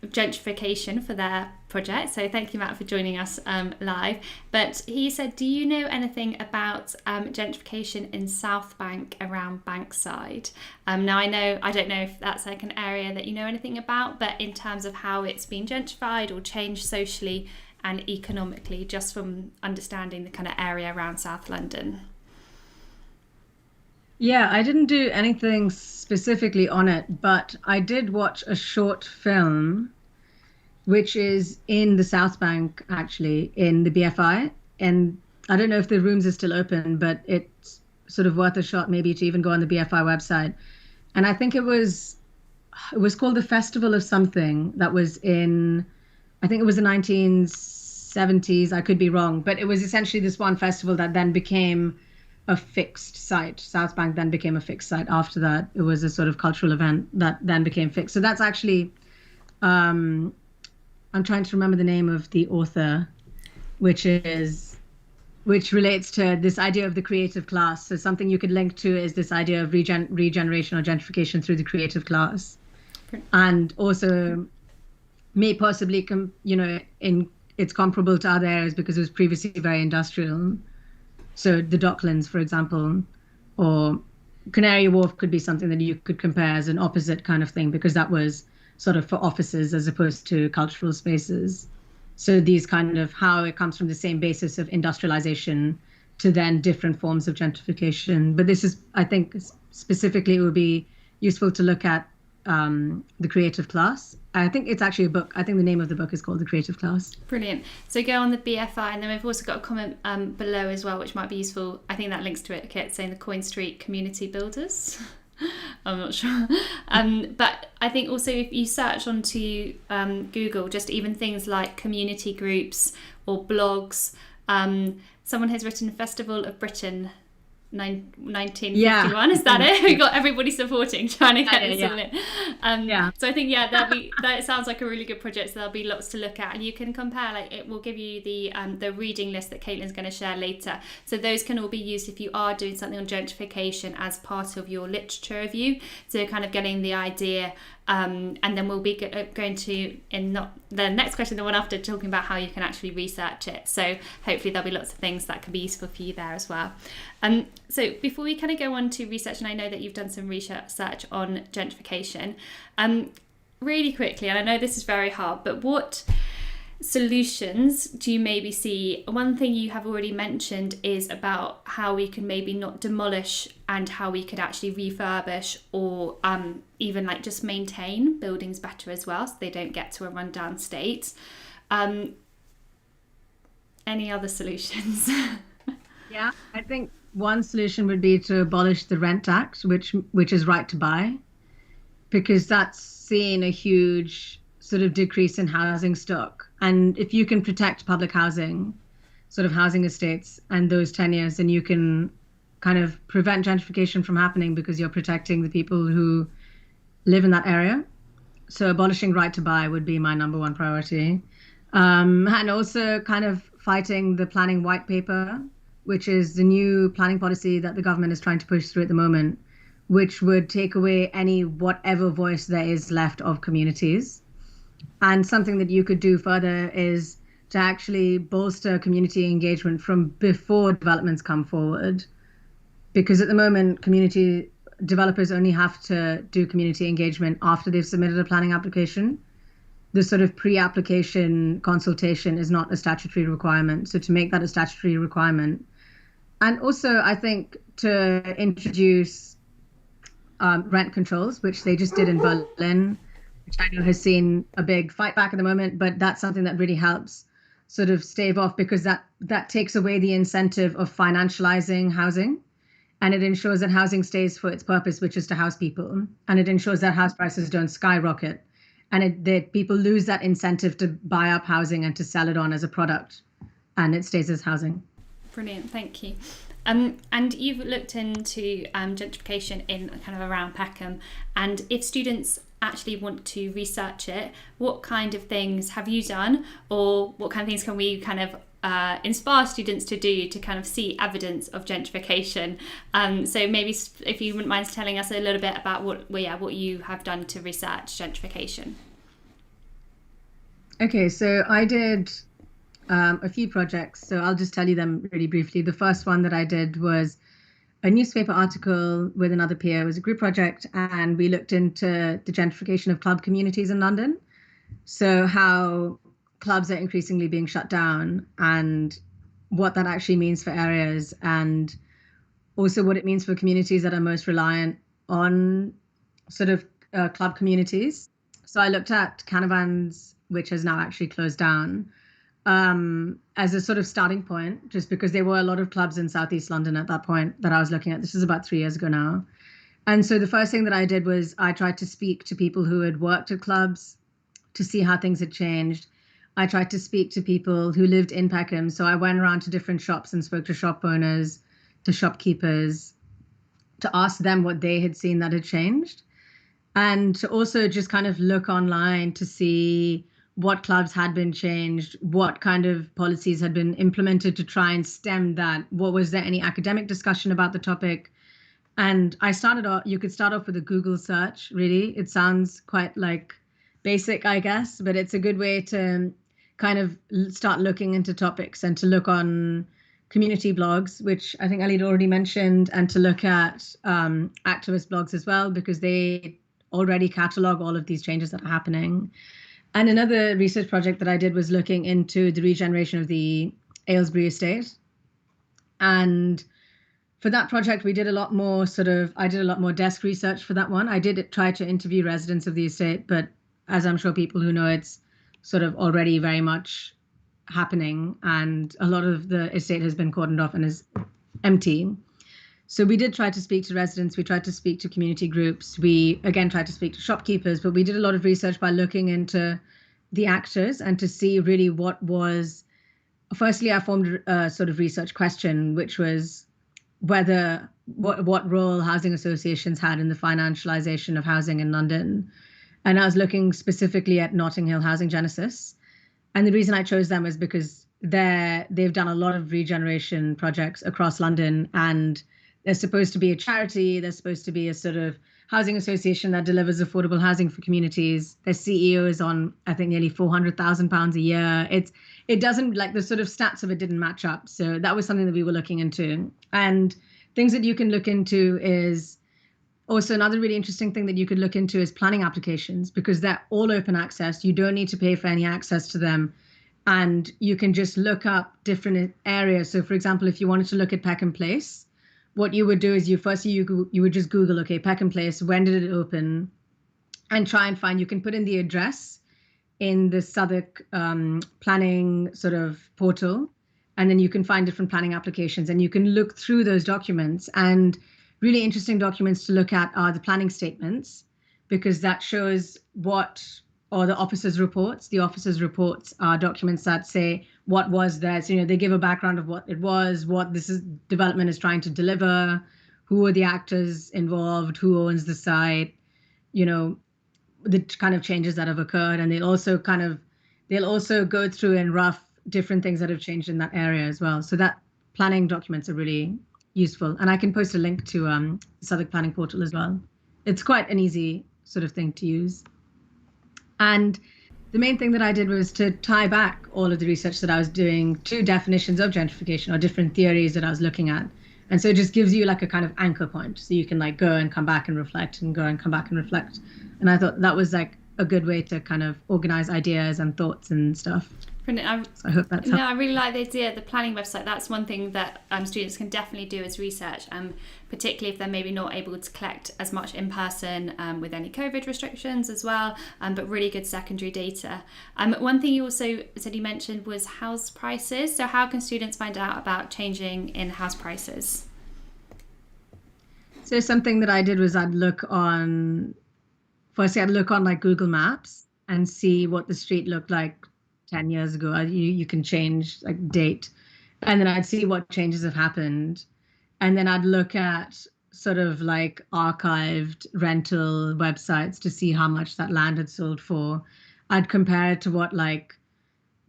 gentrification for their project. So thank you, Matt, for joining us live. But he said, do you know anything about gentrification in South Bank around Bankside? Now I don't know if that's like an area that you know anything about, but in terms of how it's been gentrified or changed socially and economically, just from understanding the kind of area around South London. Yeah, I didn't do anything specifically on it, but I did watch a short film, which is in the South Bank, actually, in the BFI. And I don't know if the rooms are still open, but it's sort of worth a shot maybe to even go on the BFI website. And I think it was called the Festival of Something that was in, I think it was the 1970s. I could be wrong, but it was essentially this one festival that then became a fixed site. South Bank then became a fixed site after that. It was a sort of cultural event that then became fixed. So that's actually, I'm trying to remember the name of the author, which relates to this idea of the creative class. So something you could link to is this idea of regeneration or gentrification through the creative class. And also may possibly, it's comparable to other areas because it was previously very industrial. So the Docklands, for example, or Canary Wharf could be something that you could compare as an opposite kind of thing, because that was sort of for offices as opposed to cultural spaces. So these kind of how it comes from the same basis of industrialization to then different forms of gentrification. But this is, I think, specifically it would be useful to look at the creative class. I think it's actually a book. I think the name of the book is called The Creative Class. Brilliant. So go on the BFI, and then we've also got a comment below as well, which might be useful. I think that links to it, Kit, saying the Coin Street Community Builders. I'm not sure. But I think also if you search onto Google, just even things like community groups or blogs, someone has written Festival of Britain 1951. Yeah. Is that it? We got everybody supporting, trying to get this all in. So I think that sounds like a really good project. So there'll be lots to look at, and you can compare. Like it will give you the reading list that Caitlin's going to share later. So those can all be used if you are doing something on gentrification as part of your literature review. So kind of getting the idea. And then we'll be going to, in not the next question, the one after, talking about how you can actually research it. So hopefully there'll be lots of things that can be useful for you there as well. So before we kind of go on to research, and I know that you've done some research on gentrification, really quickly, and I know this is very hard, but what solutions do you maybe see? One thing you have already mentioned is about how we can maybe not demolish and how we could actually refurbish or even like just maintain buildings better as well, so they don't get to a rundown state. Any other solutions? Yeah, I think one solution would be to abolish the Rent Act, which is right to buy, because that's seen a huge sort of decrease in housing stock. And if you can protect public housing, sort of housing estates and those tenures, then you can kind of prevent gentrification from happening because you're protecting the people who live in that area. So abolishing right to buy would be my number one priority. And also kind of fighting the planning white paper, which is the new planning policy that the government is trying to push through at the moment, which would take away any whatever voice there is left of communities. And something that you could do further is to actually bolster community engagement from before developments come forward. Because at the moment, community developers only have to do community engagement after they've submitted a planning application. The sort of pre-application consultation is not a statutory requirement. So to make that a statutory requirement. And also, I think to introduce rent controls, which they just did in Berlin, which I know has seen a big fight back at the moment, but that's something that really helps sort of stave off, because that takes away the incentive of financializing housing, and it ensures that housing stays for its purpose, which is to house people, and it ensures that house prices don't skyrocket, and that people lose that incentive to buy up housing and to sell it on as a product, and it stays as housing. Brilliant, thank you. And you've looked into gentrification in kind of around Peckham, and if students actually want to research it, what kind of things have you done, or what kind of things can we kind of inspire students to do to kind of see evidence of gentrification? So maybe if you wouldn't mind telling us a little bit about what you have done to research gentrification. Okay, so I did a few projects. So I'll just tell you them really briefly. The first one that I did was a newspaper article with another peer. It was a group project, and we looked into the gentrification of club communities in London. So how clubs are increasingly being shut down and what that actually means for areas, and also what it means for communities that are most reliant on sort of club communities. So I looked at Canavans, which has now actually closed down, as a sort of starting point, just because there were a lot of clubs in Southeast London at that point that I was looking at. This is about 3 years ago now. And so the first thing that I did was I tried to speak to people who had worked at clubs to see how things had changed. I tried to speak to people who lived in Peckham. So I went around to different shops and spoke to shop owners, to shopkeepers, to ask them what they had seen that had changed. And to also just kind of look online to see what clubs had been changed, what kind of policies had been implemented to try and stem that. What was there any academic discussion about the topic? And I started off, you could start off with a Google search, really. It sounds quite like basic, I guess, but it's a good way to kind of start looking into topics and to look on community blogs, which I think Ali had already mentioned, and to look at activist blogs as well, because they already catalog all of these changes that are happening. And another research project that I did was looking into the regeneration of the Aylesbury estate. And for that project, we did a lot more I did a lot more desk research for that one. I did try to interview residents of the estate, but as I'm sure people who know, it's sort of already very much happening, and a lot of the estate has been cordoned off and is empty. So we did try to speak to residents. We tried to speak to community groups. We, again, tried to speak to shopkeepers, but we did a lot of research by looking into the actors and to see really what was, firstly, I formed a sort of research question, which was what role housing associations had in the financialization of housing in London. And I was looking specifically at Notting Hill Housing Genesis. And the reason I chose them is because they've done a lot of regeneration projects across London, and they're supposed to be a charity. They're supposed to be a sort of housing association that delivers affordable housing for communities. Their CEO is on, I think, nearly £400,000 a year. It doesn't, like, the sort of stats of it didn't match up. So that was something that we were looking into. And things that you can look into is also another really interesting thing that you could look into is planning applications, because they're all open access. You don't need to pay for any access to them. And you can just look up different areas. So, for example, if you wanted to look at Peckham Place, what you would do is you would just Google, okay, Peckham Place, when did it open? And try and find, you can put in the address in the Southwark planning sort of portal, and then you can find different planning applications, and you can look through those documents. And really interesting documents to look at are the planning statements, because that shows or the officers' reports. The officers' reports are documents that say what was there. So, they give a background of what it was, what development is trying to deliver, who are the actors involved, who owns the site, the kind of changes that have occurred. And they'll also go through in rough different things that have changed in that area as well. So that planning documents are really useful. And I can post a link to the Southwark Planning Portal as well. It's quite an easy sort of thing to use. And the main thing that I did was to tie back all of the research that I was doing to definitions of gentrification or different theories that I was looking at. And so it just gives you like a kind of anchor point. So you can like go and come back and reflect and go and come back and reflect. And I thought that was like a good way to kind of organize ideas and thoughts and stuff. Brilliant. So I hope that's I really like the idea of the planning website. That's one thing that students can definitely do as research, particularly if they're maybe not able to collect as much in person with any COVID restrictions as well, but really good secondary data. One thing you also said you mentioned was house prices. So how can students find out about changing in house prices? So something that I did was I'd look on like Google Maps and see what the street looked like 10 years ago. You can change like date, and then I'd see what changes have happened, and then I'd look at sort of like archived rental websites to see how much that land had sold for. I'd compare it to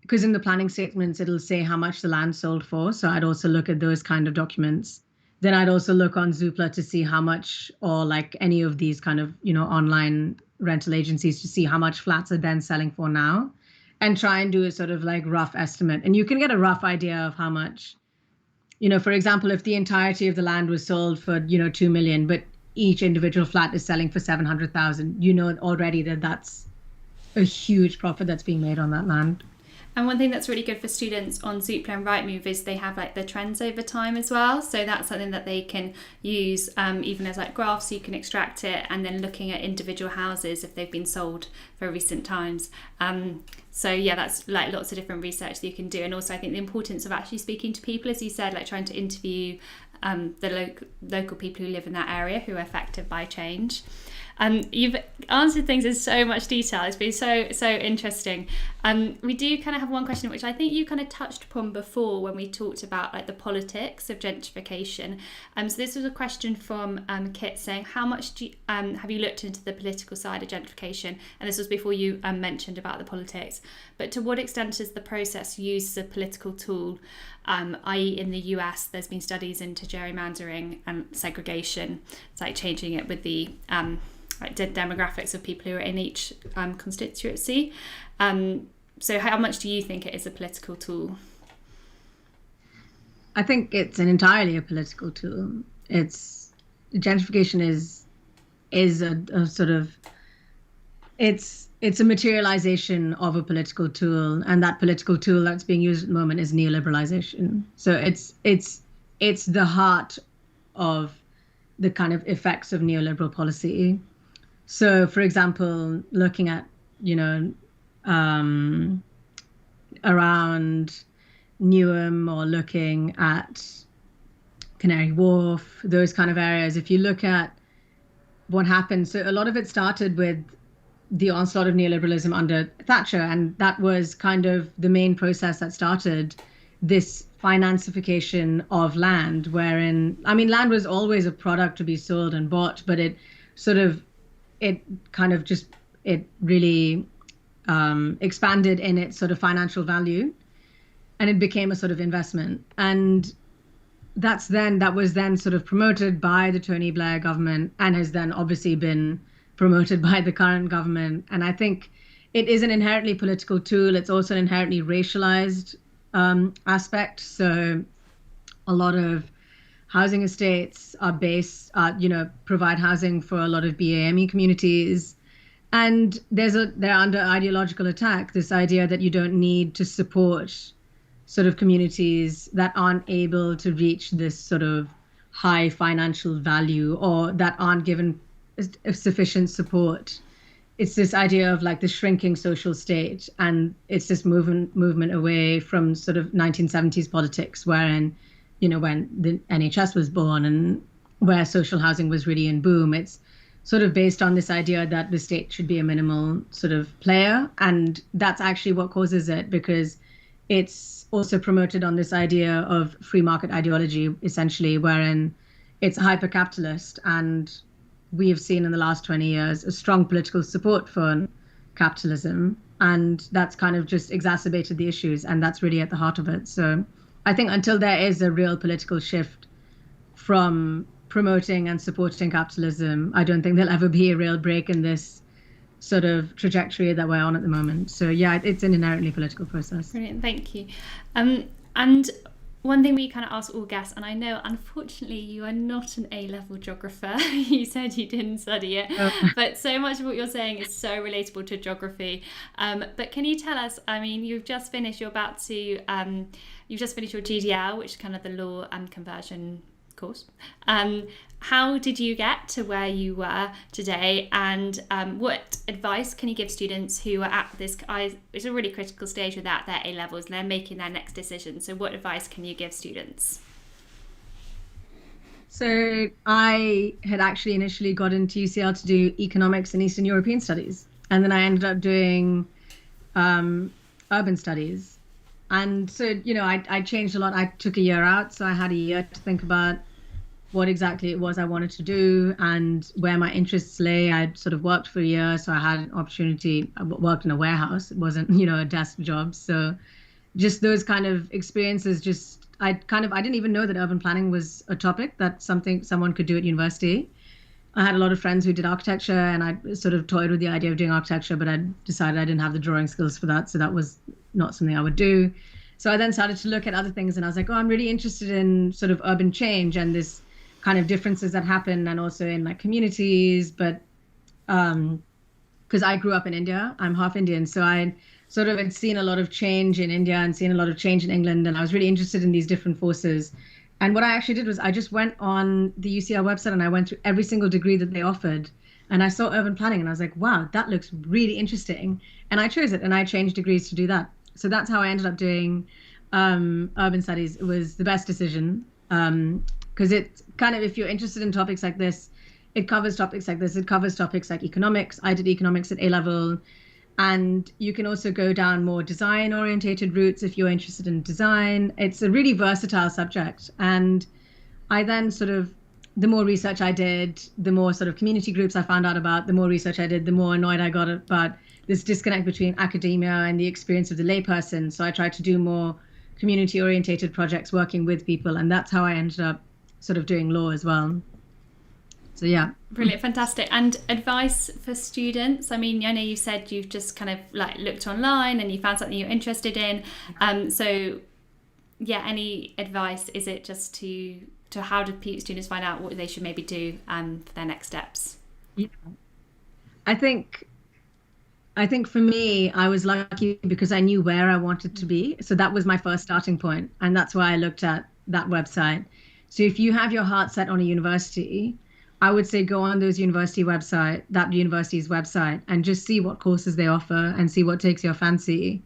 because in the planning statements it'll say how much the land sold for, so I'd also look at those kind of documents. Then I'd also look on Zoopla to see how much, or like any of these kind of online rental agencies, to see how much flats are then selling for now. and try and do a sort of like rough estimate. And you can get a rough idea of how much, for example, if the entirety of the land was sold for, 2 million, but each individual flat is selling for 700,000, already that that's a huge profit that's being made on that land. And one thing that's really good for students on Zoopla and Rightmove is they have like the trends over time as well. So that's something that they can use even as like graphs, so you can extract it, and then looking at individual houses if they've been sold for recent times. So yeah, that's like lots of different research that you can do. And also I think the importance of actually speaking to people, as you said, like trying to interview the local people who live in that area who are affected by change. You've answered things in so much detail. It's been so interesting. We do kind of have one question which I think you kind of touched upon before when we talked about like the politics of gentrification. So this was a question from Kit saying, how much have you looked into the political side of gentrification? And this was before you mentioned about the politics. But to what extent is the process used as a political tool? I.e. in the US, there's been studies into gerrymandering and segregation. It's like changing it with the demographics of people who are in each constituency. So how much do you think it is a political tool? I think it's entirely a political tool. Gentrification is a sort of, it's a materialization of a political tool, and that political tool that's being used at the moment is neoliberalization. So it's the heart of the kind of effects of neoliberal policy. So, for example, looking at, around Newham or looking at Canary Wharf, those kind of areas, if you look at what happened, so a lot of it started with the onslaught of neoliberalism under Thatcher, and that was kind of the main process that started this financification of land, wherein, land was always a product to be sold and bought, but it really expanded in its sort of financial value, and it became a sort of investment. And that was then sort of promoted by the Tony Blair government, and has then obviously been promoted by the current government. And I think it is an inherently political tool. It's also an inherently racialized aspect. So a lot of housing estates are provide housing for a lot of BAME communities. And they're under ideological attack, this idea that you don't need to support sort of communities that aren't able to reach this sort of high financial value, or that aren't given sufficient support. It's this idea of like the shrinking social state, and it's this movement away from sort of 1970s politics, wherein, when the NHS was born and where social housing was really in boom. It's sort of based on this idea that the state should be a minimal sort of player, and that's actually what causes it, because it's also promoted on this idea of free market ideology, essentially, wherein it's hyper-capitalist. And we have seen in the last 20 years a strong political support for capitalism, and that's kind of just exacerbated the issues, and that's really at the heart of it. So I think until there is a real political shift from promoting and supporting capitalism, I don't think there'll ever be a real break in this sort of trajectory that we're on at the moment. So yeah, it's an inherently political process. Brilliant, thank you. And one thing we kind of ask all guests, and I know unfortunately you are not an A Level geographer, you said you didn't study it, but so much of what you're saying is so relatable to geography. But can you tell us, you've just finished your GDL, which is kind of the law and conversion course. How did you get to where you were today, and what advice can you give students who are at this, it's a really critical stage without their A levels and they're making their next decision, so what advice can you give students? So I had actually initially got into UCL to do economics and Eastern European studies, and then I ended up doing urban studies. And so, I changed a lot. I took a year out, so I had a year to think about what exactly it was I wanted to do and where my interests lay. I'd sort of worked for a year, so I had an opportunity. I worked in a warehouse. It wasn't, a desk job. So just those kind of experiences, I didn't even know that urban planning was a topic, that's something someone could do at university. I had a lot of friends who did architecture, and I sort of toyed with the idea of doing architecture, but I decided I didn't have the drawing skills for that, so that was not something I would do. So I then started to look at other things, and I was like, oh, I'm really interested in sort of urban change and this kind of differences that happen, and also in like communities. But because I grew up in India, I'm half Indian, so I sort of had seen a lot of change in India and seen a lot of change in England, and I was really interested in these different forces. And what I actually did was I just went on the UCL website and I went through every single degree that they offered. And I saw urban planning and I was like, wow, that looks really interesting. And I chose it and I changed degrees to do that. So that's how I ended up doing urban studies. It was the best decision because it kind of, if you're interested in topics like this, it covers topics like this. It covers topics like economics. I did economics at A level. And you can also go down more design orientated routes if you're interested in design. It's a really versatile subject. And I then sort of, the more research I did, the more sort of community groups I found out about, the more research I did, the more annoyed I got about this disconnect between academia and the experience of the layperson. So I tried to do more community orientated projects working with people. And that's how I ended up sort of doing law as well. So yeah. Brilliant, fantastic. And advice for students? I mean, I know you said you've just kind of like looked online and you found something you're interested in. So yeah, any advice? Is it just to how do students find out what they should maybe do for their next steps? Yeah. I think for me, I was lucky because I knew where I wanted to be. So that was my first starting point. And that's why I looked at that website. So if you have your heart set on a university, I would say go on that university's website, and just see what courses they offer and see what takes your fancy.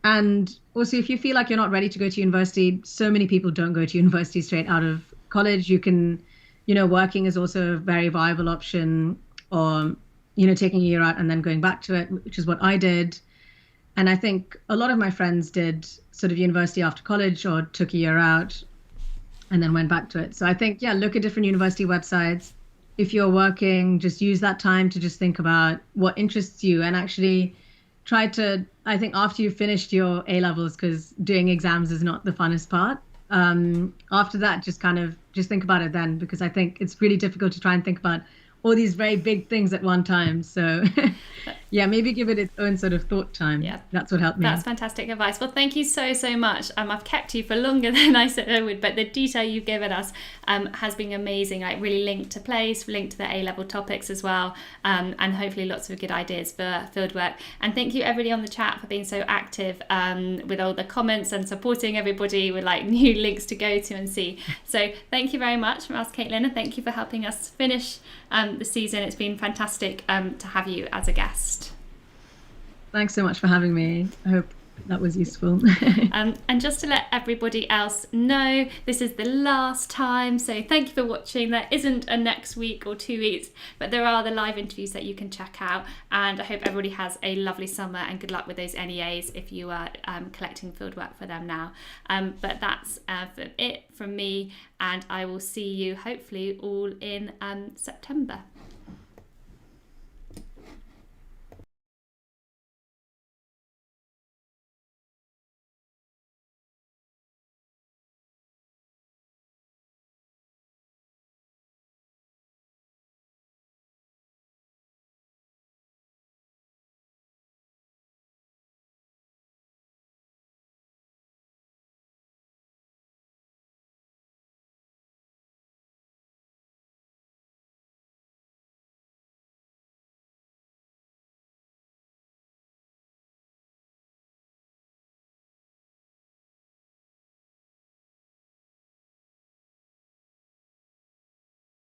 And also, if you feel like you're not ready to go to university, so many people don't go to university straight out of college. You can, working is also a very viable option, or, taking a year out and then going back to it, which is what I did. And I think a lot of my friends did sort of university after college or took a year out and then went back to it. So I think, yeah, look at different university websites. If you're working, just use that time to just think about what interests you, and actually try to, I think after you've finished your A levels, because doing exams is not the funnest part. After that, just think about it then, because I think it's really difficult to try and think about all these very big things at one time. So yeah, maybe give it its own sort of thought time. Yeah, that's what helped me. That's fantastic advice. Well, thank you so much. I've kept you for longer than I said I would, but the detail you've given us has been amazing, like really linked to place, linked to the A-level topics as well, and hopefully lots of good ideas for fieldwork. And thank you everybody on the chat for being so active with all the comments and supporting everybody with like new links to go to and see. So thank you very much from us, Caitlin, and thank you for helping us finish the season. It's been fantastic to have you as a guest. Thanks so much for having me. I hope that was useful. And just to let everybody else know, this is the last time, so thank you for watching. There isn't a next week or 2 weeks, but there are the live interviews that you can check out, and I hope everybody has a lovely summer and good luck with those NEAs if you are collecting fieldwork for them now. But that's it from me, and I will see you hopefully all in September.